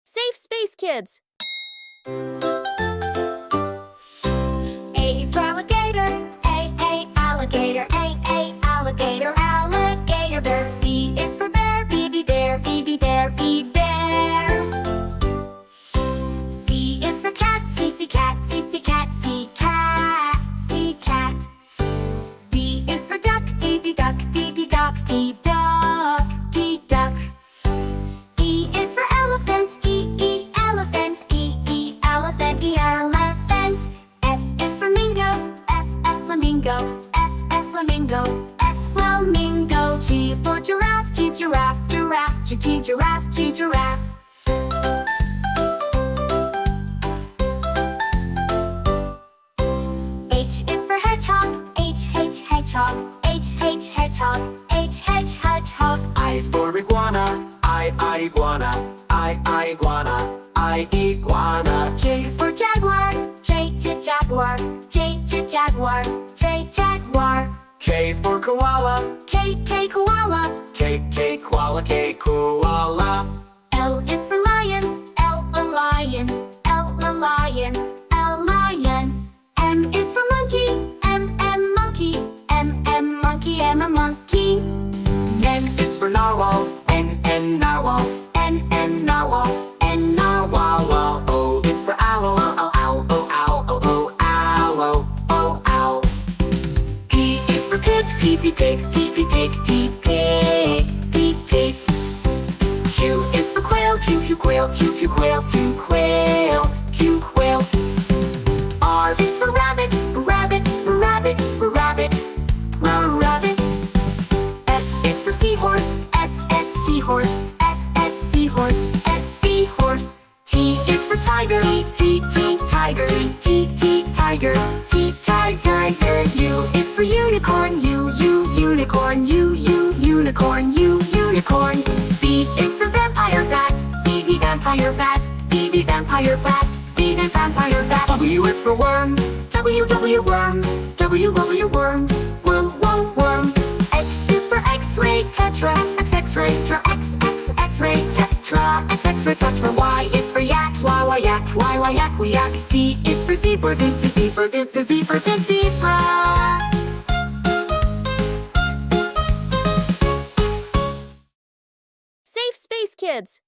Safe Space Kids. A is for alligator, A, alligator, A, alligator, alligator bear. B is for bear, B, bear, B, bear, B, bear. C is for cat, C, cat, C, cat, C, cat, C, cat. D is for duck, D, duck, D, duck, D, duck, D, duck. E is for elephant, E, elephant, E, elephant, E, elephant. F is for flamingo, F, flamingo, F, flamingo, F, flamingo. G is for giraffe, G, giraffe, giraffe, G, giraffe, G, giraffe. H is for hedgehog, H, hedgehog, H, hedgehog, H, hedgehog. I is for iguana, I, iguana, I, iguana, I, iguana. J is for jaguar, J, jaguar, J, jaguar, J, jaguar. K is for koala, K, koala, K, koala, K, koala. L is for lion, L, lion, L, lion, L, lion. M is for monkey, M, monkey, M, monkey, M, monkey. N is for narwhal, N, narwhal, N, narwhal, N, narwhal. O is for owl, owl, owl, owl, owl, owl, owl, owl. P is for pig, P, pig, P, pig, P, pig, P, pig. Q is for quail, Q, quail, Q, quail, Q, quail, Q, quail. R is for rabbit, rabbit, rabbit, rabbit, rabbit. S is for seahorse, S, seahorse, S, seahorse, S, seahorse. T is for tiger, T, tiger, T, tiger, T, tiger. U is for unicorn, U, unicorn, U, unicorn, U, unicorn. V is for vampire bat, V, vampire bat, V, vampire bat, V, vampire bat. W is for worm, W, worm, W, worm, worm. X is for X-ray, tetra, X-ray, X-ray, tetra, X-ray, tetra. Y is for yak, Y, yak, we yak. Z is for zebra, zebra. Safe Space Kids.